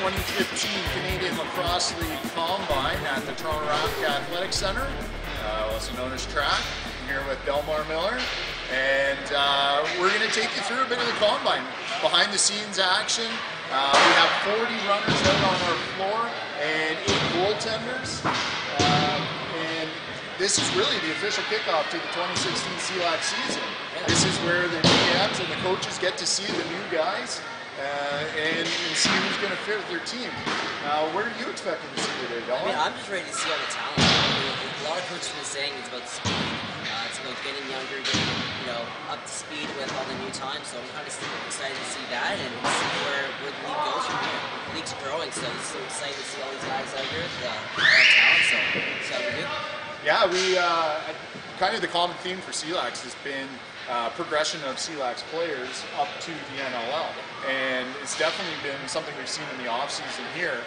2015 Canadian Lacrosse League Combine at the Toronto Raptor Athletic Centre, also known as Track. I'm here with Delmar Miller, and we're going to take you through a bit of the Combine. Behind the scenes action. We have 40 runners out on our floor and 8 goaltenders. And this is really the official kickoff to the 2016 C-Lax season. This is where the GMs and the coaches get to see the new guys and see who's going to fit with their team. What are you expecting to see today, Don? I mean, I'm just ready to see all the talent. A lot of coaches have been saying it's about speed. It's about getting younger, getting up to speed with all the new times. So I'm kind of excited to see that and see where the league goes from here. The league's growing, so it's so excited to see all these guys out here with talent. So that'll be good. Yeah, we kind of the common theme for C-Lax has been progression of C-Lax players up to the NLL, and it's definitely been something we've seen in the off season here.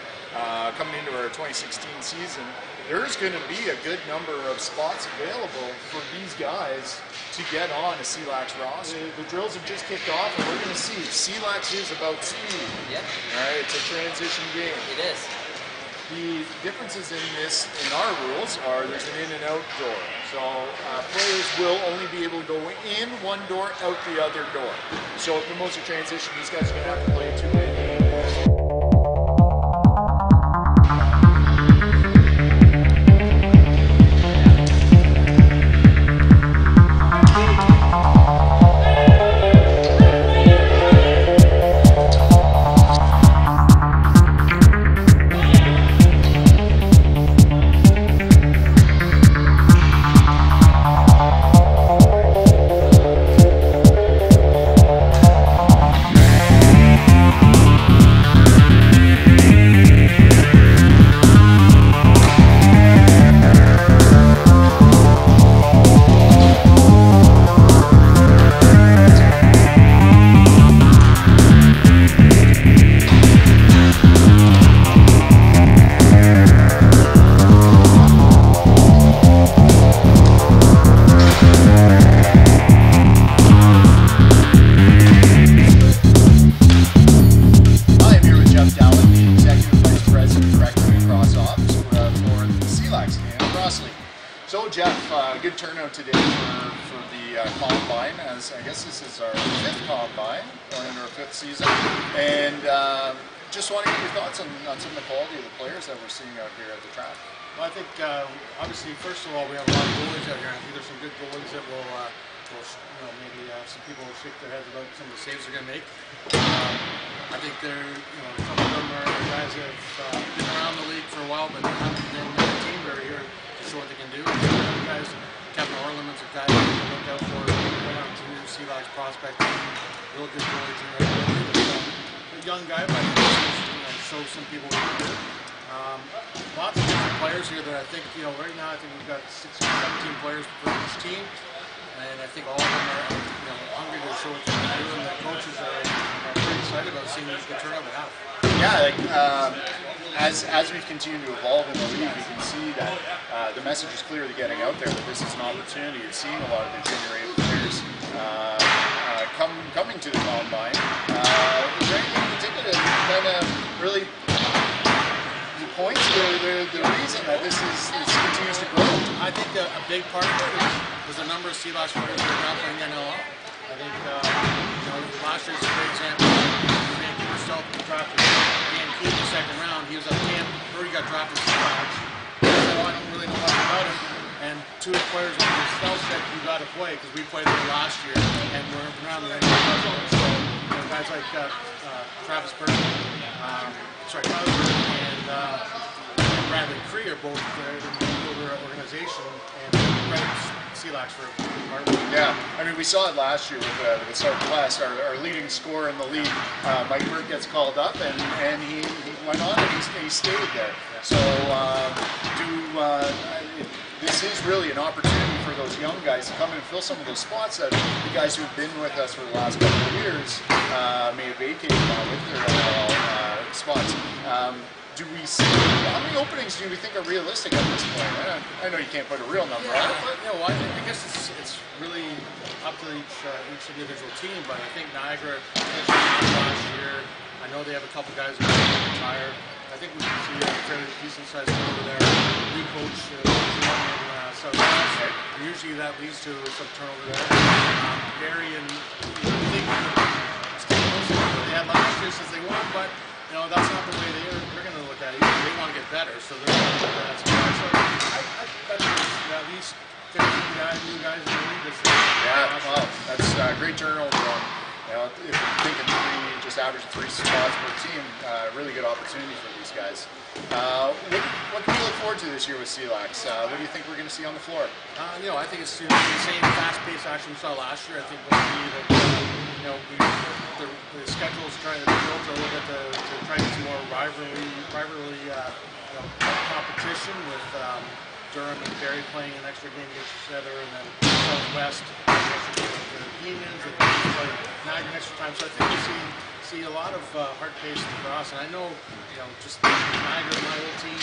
Coming into our 2016 season, there's going to be a good number of spots available for these guys to get on a C-Lax roster. The drills have just kicked off, and we're going to see C-Lax is about speed. Yep. All right, it's a transition game. It is. The differences in our rules are there's an in and out door. So players will only be able to go in one door, out the other door. So if promotes a transition, these guys are going to have to play 2-man games. So Jeff, good turnout today for the Combine, as I guess this is our 5th Combine, going into our 5th season, and just want to get your thoughts on some of the quality of the players that we're seeing out here at the track. Well, I think obviously first of all we have a lot of goalies out here. I think there's some good goalies that will maybe some people will shake their heads about some of the saves they're going to make. I think they're some of them are guys that have been around the league for a while, but haven't been in the team very here to show what they can do. Other guys, Kevin Orleman's a guy that you can look out for. Right on to new C-Lax prospect, real good goalie team right there. A young guy, but show some people what he can do. Lots of different players here that I think right now I think we've got 16, 17 players for each team. And I think all of them are hungry to show what they can do, and the coaches are pretty excited about seeing the turnout we have. Yeah, as we've continued to evolve in the league, you can see that the message is clearly getting out there that this is an opportunity. You're seeing a lot of the junior A players coming to the Combine. Is there anything in particular that kind of really points to the reason that this continues to grow? I think a big part of it is the number of C-Lax players that are now playing NLL. I think last year's a great example. Rankin himself drafted Dan Key in the 2nd round. He was at Tampa, or he got drafted to C-Lax. So I don't really know much about him. And 2 of the players on the cell said you got to play because we played there last year and we're around the NLL. So guys like Travis Burke, and Bradley Cree are both there in the organization and credits C-Lax for part of it. Yeah, I mean we saw it last year with Southwest, our leading scorer in the league. Mike Burke gets called up and he went on and he stayed there. So this is really an opportunity for those young guys to come in and fill some of those spots that the guys who've been with us for the last couple of years may have vacated with their spots. Do we see, how many openings do we think are realistic at this point? I know you can't put a real number on it. But, I guess it's really up to each individual team, but I think Niagara finished last year. I know they have a couple guys that are retired. I think we can see a fairly decent sized over there. New coach in Southwest. Usually that leads to some turnover there. Barry and I think they had last year since they won, but you know that's not the way they're going to look at it. They want to get better, so they're going to look at that. So I bet at least 15 guys, new guys in the league this year. Yeah, well, that's a great turnover on. You know, if you're thinking just average 3 spots per team, really good opportunity for these guys. What can we look forward to this year with C-Lax? What do you think we're going to see on the floor? You know, I think it's the same fast-paced action we saw last year. I think we'll see that, you know, the schedule is trying to be built a little bit to try to get some more rivalry competition with Durham and Barry playing an extra game against each other, and then Southwest an extra game with the Demons, and like nagging extra time. So I think we'll see a lot of hard pace across. And I know, you know, just Niagara, my old team,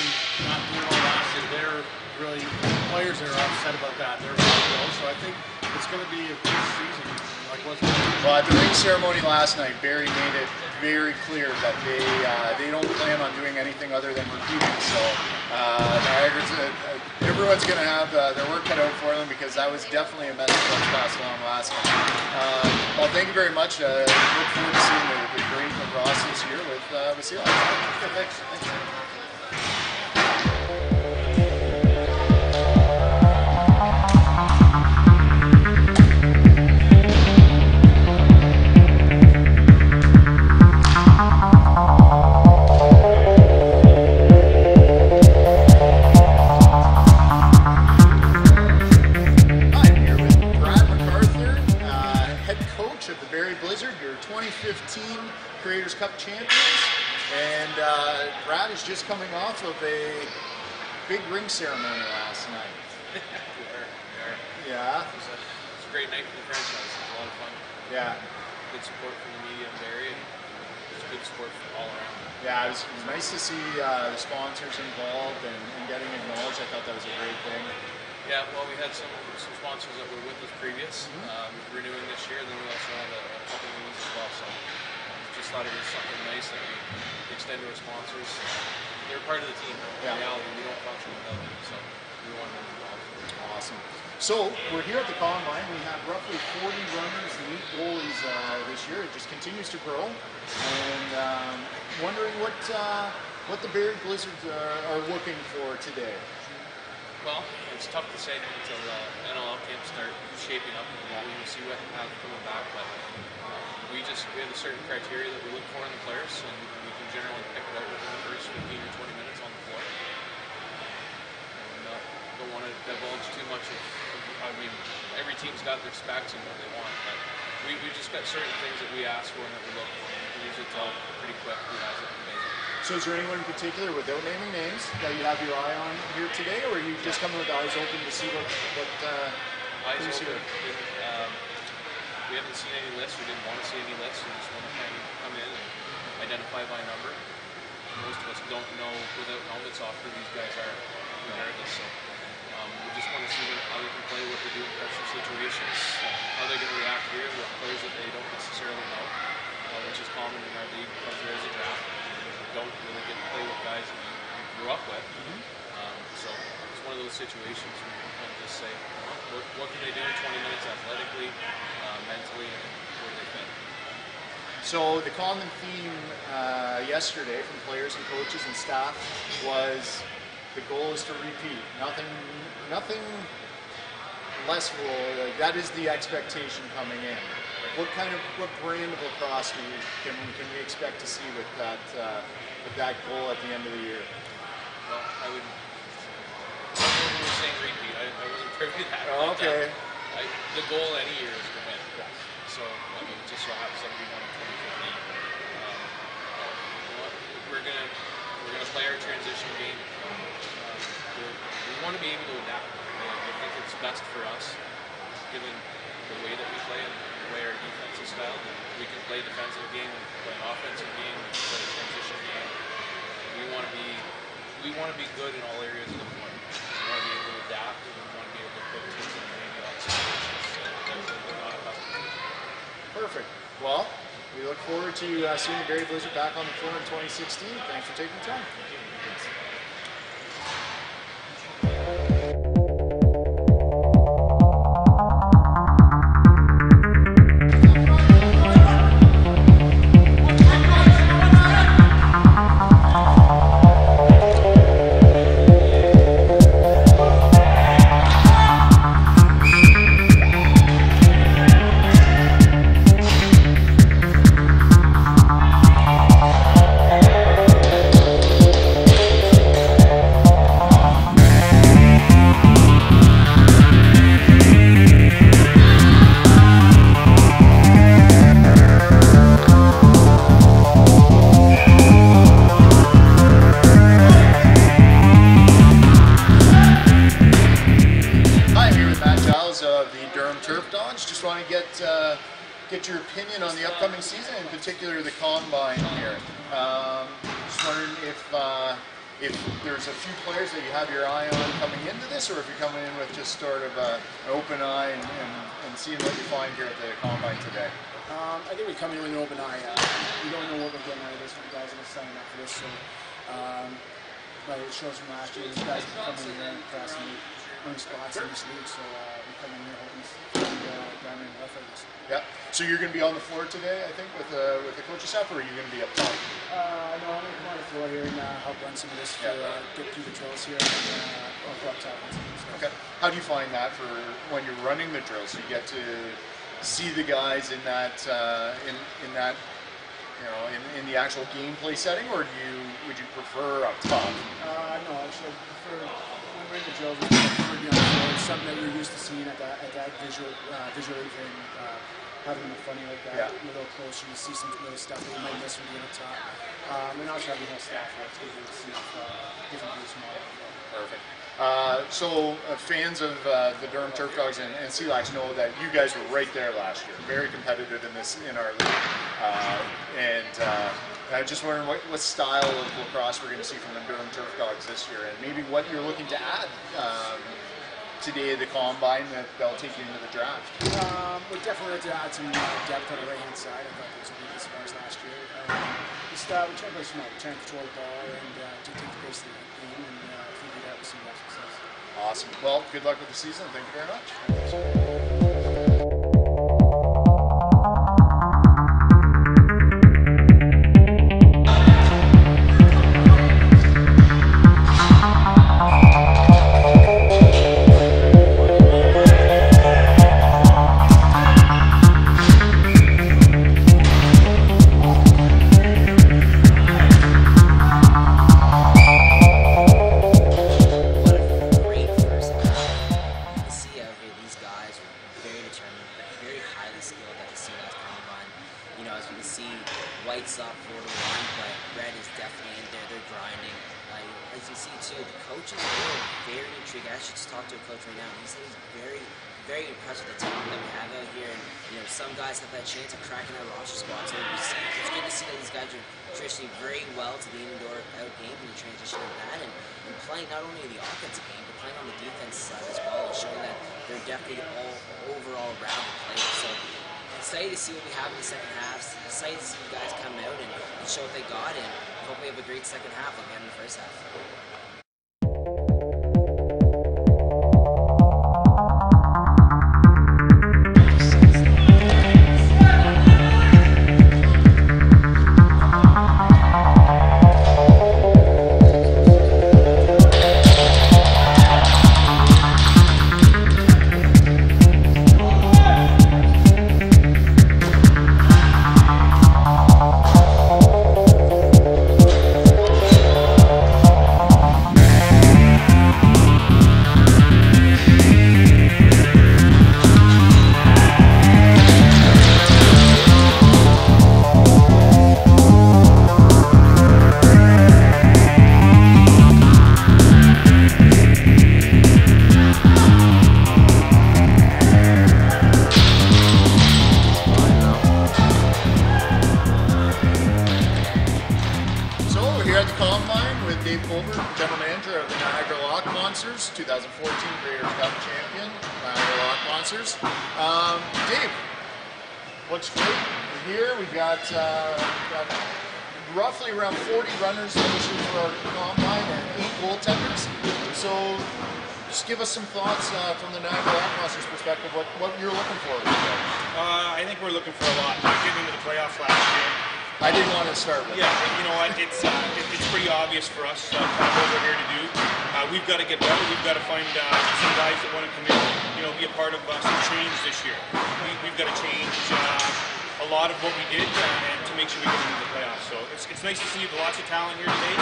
not doing all last year, they're really players that are upset about that. They're really low. So I think it's going to be a good season. Like what's well, at the ring ceremony last night, Barry made it very clear that they don't plan on doing anything other than repeating. So Niagara's everyone's going to have their work cut out for them, because that was definitely a message that was passed along last night. Well, thank you very much. Look forward to seeing the great lacrosse this year with C-Lax. Thanks. Your 2015 Creators Cup champions, and Brad is just coming off of a big ring ceremony last night. We are. Yeah. It was a great night for the franchise. It was a lot of fun. Yeah. Good support from the media and Barry, and it was good support from all around. Yeah, it was nice to see the sponsors involved and getting acknowledged. I thought that was a great thing. Yeah, well, we had some sponsors that were with us previous, renewing this year, and then we also had a couple of as well. So just thought it was something nice that we extend to our sponsors. They're part of the team. Yeah. In reality, we don't function without them, so we want them involved. Awesome. So we're here at the Combine. We have roughly 40 runners and 8 goalies this year. It just continues to grow, and wondering what the Barrie Blizzards are looking for today. Well, it's tough to say until NLL camps start shaping up. We'll see what happens coming back, but we have a certain criteria that we look for in the players, and we can generally pick it out within the first 15 or 20 minutes on the floor. And don't want to divulge too much of, I mean, every team's got their specs and what they want, but we just got certain things that we ask for and that we look for. We can usually tell pretty quick who has it amazing. So is there anyone in particular, without naming names, that you have your eye on here today, or are you just coming with eyes open to see what eyes who's open? here? We haven't seen any lists. We didn't want to see any lists. We just want to kind of come in and identify by number. Most of us don't know without helmets off who these guys are, regardless. So we just want to see how they can play, what they do in pressure situations, how they're going to react here with players that they don't necessarily know, which is common in our league because there is a draft. Don't really get to play with guys that you grew up with. So it's one of those situations where you can kind of just say, what can they do in 20 minutes athletically, mentally, and where do they fit? So the common theme yesterday from players and coaches and staff was the goal is to repeat. Nothing less will, that is the expectation coming in. What brand of lacrosse can we expect to see with that goal at the end of the year? Well, I would. I don't know who was saying repeat. I wasn't privy to that. Oh, okay. The goal any year is to win. Yes. So I mean, just so happens that we won in 2015. We're gonna play our transition game. We want to be able to adapt. I think it's best for us, given the way that we play and the way our defense is styled. We can play a defensive game, we can play an offensive game, we can play a transition game. We want to be good in all areas of the floor. We want to be able to adapt, and we want to be able to put teams in maybe odd situations that we're not accustomed to. Perfect. Well, We look forward to seeing the Barrie Blizzard back on the floor in 2016. Thanks for taking the time. Just want to get your opinion on the upcoming season, in particular the Combine here. Just wondering if there's a few players that you have your eye on coming into this, or if you're coming in with just sort of an open eye and seeing what you find here at the Combine today. I think we come in with an open eye. We don't know what we're getting out of this when guys are signing up for this. So, but it shows from last year, these guys are coming in here and pressing spots in this league. So we come in here hoping to down in rough areas. Yeah. So you're going to be on the floor today, I think, with the coaching staff, or are you going to be up top? No, I'm going to come on the floor here and help run some of this for get through the drills here and go up top. Okay. How do you find that for when you're running the drills? You get to see the guys in that in that, you know, in the actual gameplay setting, or would you prefer up top? No, actually, when we're in the drills, we prefer to be on the floor. It's something that you're used to seeing at that visually and having it funny like that. Yeah. A little closer, you see some little stuff that you might miss from being up top. And also having the whole staff here to see different views from all over. Perfect. So fans of the Durham Turf Dogs and C-Lax know that you guys were right there last year, very competitive in our league, and I just wondering what style of lacrosse we're going to see from the Durham Turf Dogs this year, and maybe what you're looking to add today at the Combine that'll take you into the draft. We're definitely going to add some depth on the right hand side. I thought there was a weakness of ours last year. We're trying to play smart, we're trying to control the ball and dictate the pace of the game, and I think we got some success. Awesome. Well, good luck with the season. Thank you very much. White's up for the one, but Red is definitely in there. They're grinding. As you see too, the coaches are very intrigued. I actually just talked to a coach right now, and he said he's very, very impressed with the talent that we have out here. And you know, some guys have that chance of cracking that roster spot. So it's good to see that these guys are transitioning very well to the indoor out game and the transition of that, and playing not only in the offensive game, but playing on the defense side as well, and showing that they're definitely all overall rounded players. So excited to see what we have in the second half. Excited to see you guys come out and show what they got, and hope we have a great second half like we had in the first half. General Manager of the Niagara Lock Monsters, 2014 Breeders' Cup champion, Niagara Lock Monsters. Dave, looks great. We're here. We've got roughly around 40 runners registered for our combine and 8 goaltenders. So just give us some thoughts from the Niagara Lacrosse's perspective, what you're looking for. I think we're looking for a lot. Getting into the playoffs last year. I didn't want to start with. Yeah, you know what? It's pretty obvious for us kind of what we're here to do. We've got to get better. We've got to find some guys that want to come in, you know, be a part of some change this year. We've got to change a lot of what we did and to make sure we get into the playoffs. So it's nice to see lots of talent here today.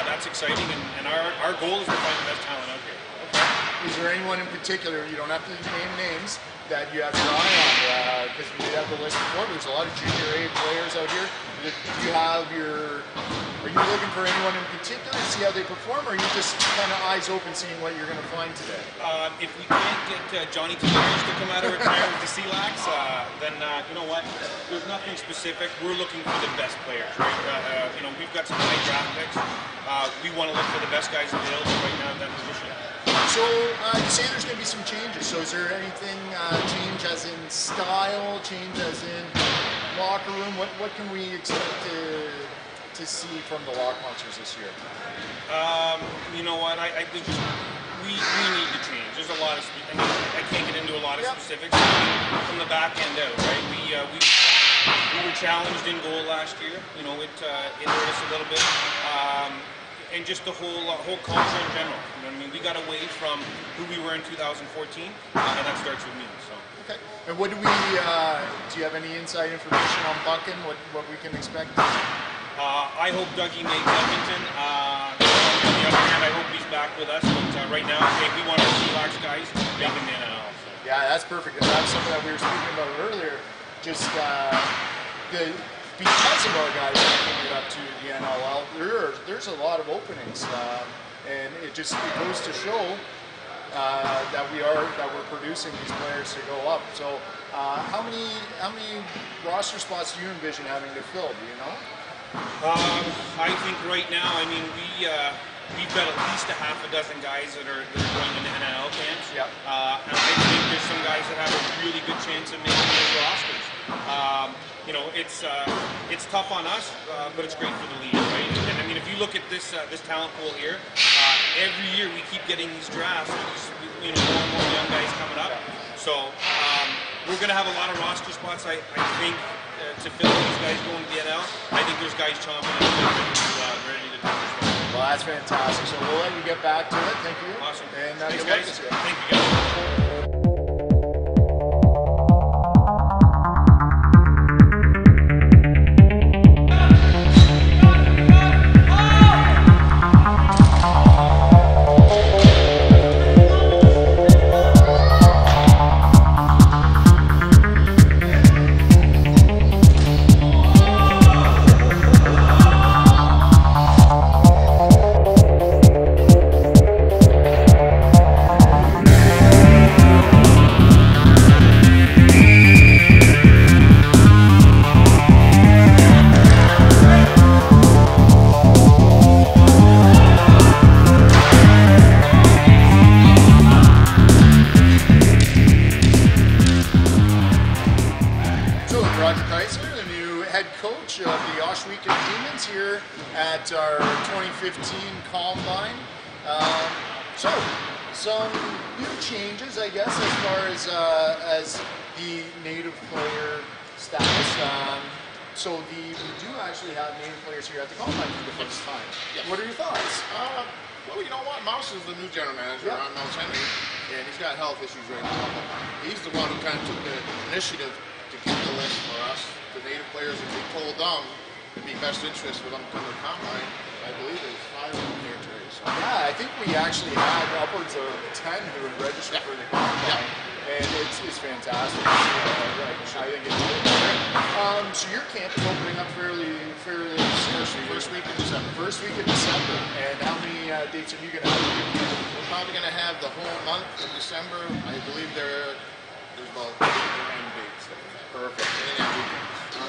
That's exciting, and our goal is to find the best talent out here. Okay. Is there anyone in particular, you don't have to name names, that you have your eye on? Because we did have the list before, but there's a lot of junior A players out here. Are you looking for anyone in particular to see how they perform, or are you just kind of eyes open seeing what you're going to find today? If we can't get Johnny Tavares to come out of retirement with the C-Lax, then you know what? There's nothing specific. We're looking for the best players, right? You know, we've got some high draft picks. We want to look for the best guys available right now at that position. So you say there's going to be some changes. So is there anything change as in style, change as in locker room? What can we expect to see from the Lock Monsters this year? You know what? We need to change. There's a lot of. I can't get into a lot of specifics from the back end out, right? We were challenged in goal last year. You know, it hurt us a little bit. And just the whole culture in general. You know what I mean? We got away from who we were in 2014, and that starts with me. So. Okay. And what do you have any inside information on Buchan? What we can expect? I hope Dougie makes Edmonton. On the other hand, I hope he's back with us. But right now, we want our C-Lax guys making the NL. So. Yeah, that's perfect. And that's something that we were speaking about earlier. Just because of our guys making it up to the NLL, there's a lot of openings, and it goes to show that we're producing these players to go up. So, how many roster spots do you envision having to fill? Do you know? I think right now, I mean, we've got at least a half a dozen guys that are going into NLL camps. Yep. And I think there's some guys that have a really good chance of making those rosters. You know, it's tough on us, but it's great for the league, right? And I mean, if you look at this talent pool here, every year we keep getting these drafts, more and more young guys coming up. So we're going to have a lot of roster spots, I think, to fill these guys going to the NL. I think there's guys chomping at the bit ready to do this. Well, that's fantastic. So we'll let you get back to it. Thank you. Awesome. And thanks, good luck this year. Thank you, guys. At our 2015 Combine. So, some new changes, I guess, as far as the native player status. So we do actually have native players here at the Combine for the first time. Yes. What are your thoughts? Well, you know what? Mouse is the new general manager on Mouse Henry, and he's got health issues right now. He's the one who kind of took the initiative to keep the list for us. The native players have been told them it'd be best interest for them to come to the Combine. I believe there's 5 of them here today. So. Yeah, I think we actually had upwards of 10 who had registered for the Combine, and it's fantastic. I think it's great. So your camp is opening up fairly soon. First week in December. First week in December. And how many dates are you going to have? We're probably going to have the whole month of December. I believe there's about 8 or 9 dates. Perfect.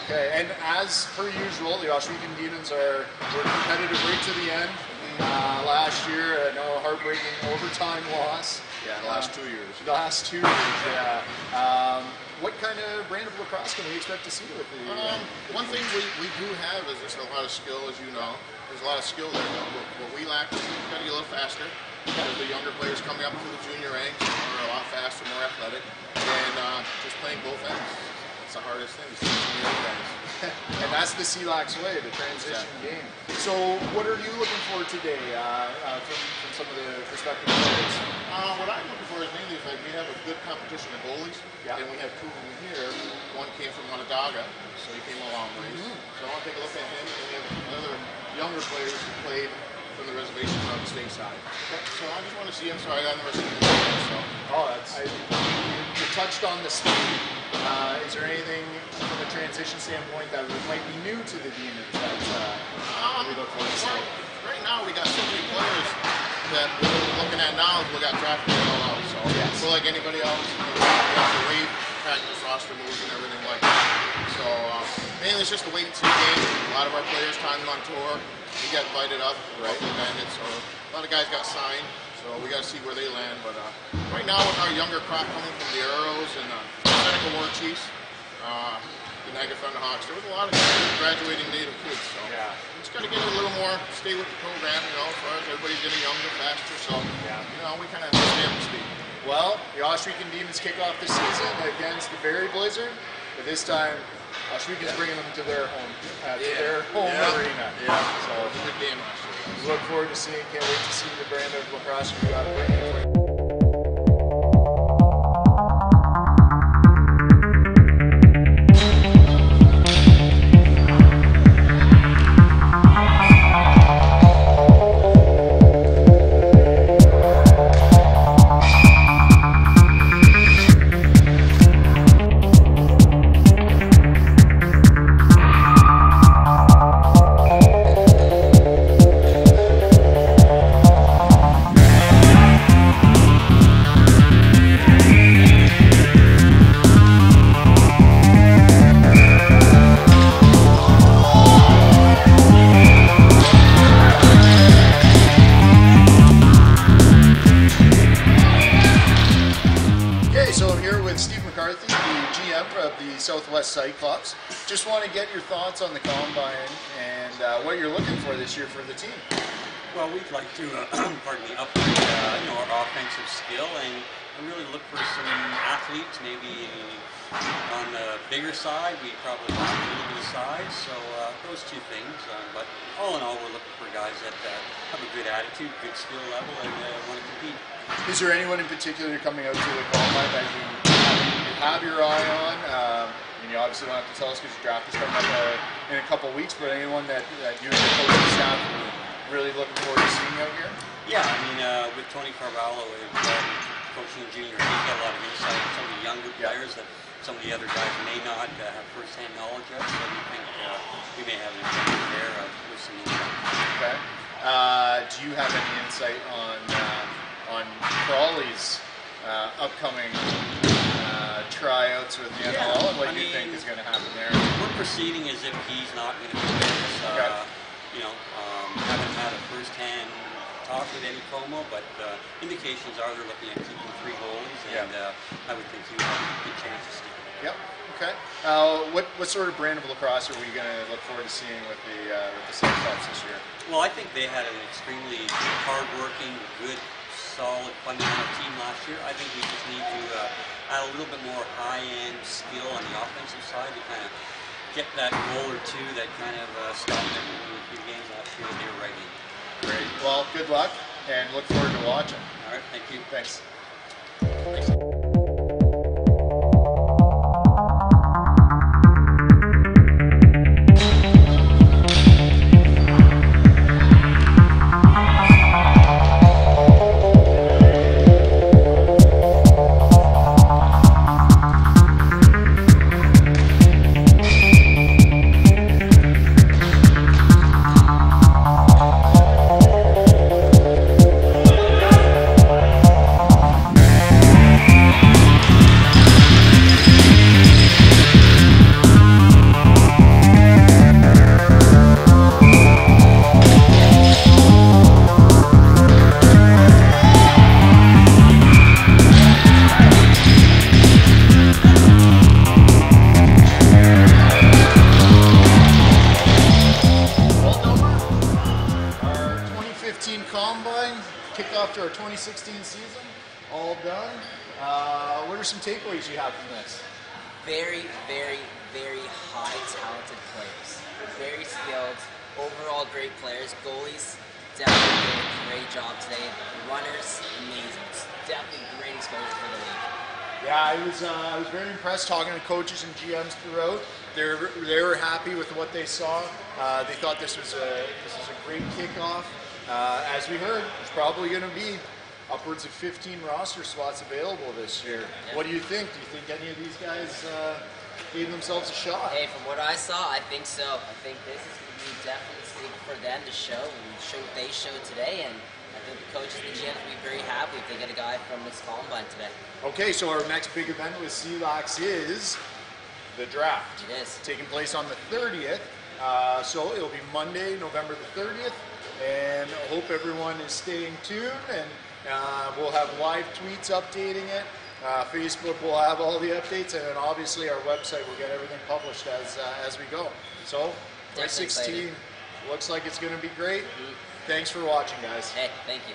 Okay, and as per usual, the Oswegan Demons were competitive right to the end. last year. No heartbreaking overtime loss. Yeah, the last 2 years. The last 2 years, yeah. What kind of brand of lacrosse can we expect to see with the? One thing we do have is just a lot of skill, as you know. There's a lot of skill there. What we lack is we've got to get a little faster. Because the younger players coming up through the junior ranks are a lot faster, more athletic, and just playing both ends. That's the hardest thing. Is teaching the other guys. And that's the C-Lax way, the transition game. So, what are you looking for today from some of the prospective players? What I'm looking for is mainly like we have a good competition of goalies, and we have two of them here. One came from Onondaga, so he came a long ways. So I want to take a look at him, and we have other younger players who played from the reservation on the state side. So I just want to see him. So I've never seen him before. So. You touched on the speed. Is there anything from a transition standpoint that might be new to the Demons that we look forward to seeing? Right now, we got so many players that we're looking at now. We got drafted all out. So, so like anybody else, we have to wait, practice roster moves and everything like that. So mainly it's just a wait and see game. A lot of our players timed on tour. We got invited up, Bandits. So a lot of guys got signed. So we got to see where they land. But right now, with our younger crop coming from the Arrows and Seneca War Chiefs, the Niagara Thunderhawks, there was a lot of graduating native kids. So just got to get a little more, stay with the program, you know, as far as everybody's getting younger, faster. So, you know, we kind of have to stay up to speed. Well, the Oshwegan Demons kick off the season against the Barrie Blizzard, but this time Oshwegan's bringing them to their home, arena. So it was a good game last year. Look forward to seeing, can't wait to see the brand of lacrosse we got bringing for you. Southwest Cyclops. Just want to get your thoughts on the Combine and what you're looking for this year for the team. Well, we'd like to, pardon me, upgrade our offensive skill and really look for some athletes, maybe on the bigger side. We probably want a little bit of size, so those two things. But all in all, we're looking for guys that have a good attitude, good skill level, and want to compete. Is there anyone in particular coming out to the Combine that you have your eye on? And you obviously don't have to tell us because your draft is coming up in a couple of weeks, but anyone that you and your coaching staff are really looking forward to seeing out here? Yeah, I mean, with Tony Carvalho coaching junior, he's got a lot of insight on some of the younger players that some of the other guys may not have first-hand knowledge of, so we think we may have an advantage there with some insight. Okay. Do you have any insight on Crawley's upcoming tryouts with the NLL and what you think is going to happen there? We're proceeding as if he's not going to be with us. Haven't had a first-hand talk with Eddie Como, but indications are they're looking at keeping 3 goalies, and I would think he would have a good chance to stay. Yep. Okay. What sort of brand of lacrosse are we going to look forward to seeing with the Cyclops this year? Well, I think they had an extremely hard-working, good, solid, fundamental team last year. I think we just need to add a little bit more high-end skill on the offensive side to kind of get that goal or two that kind of stopped them in a few games last year that they were right in. Great. Well, good luck, and look forward to watching. All right. Thank you. Thanks. Thanks. season, all done. What are some takeaways you have from this? Very, very, very high talented players. Very skilled, overall great players. Goalies definitely did a great job today. The runners, amazing. It's definitely great exposure for the league. Yeah, I was very impressed talking to coaches and GMs throughout. They were happy with what they saw. They thought this was a great kickoff. As we heard, there's probably going to be upwards of 15 roster spots available this year. Yeah. What do you think? Do you think any of these guys gave themselves a shot? Hey, from what I saw, I think so. I think this is going to be definitely something for them to show and show what they showed today. And I think the coaches and the GMs will be very happy if they get a guy from this Combine today. Okay, so our next big event with C-Lax is the draft. It is. Taking place on the 30th. So it'll be Monday, November the 30th. And I hope everyone is staying tuned. And we'll have live tweets updating it. Facebook will have all the updates. And then obviously our website will get everything published as we go. So, 2016 looks like it's going to be great. Thanks for watching, guys. Hey, thank you.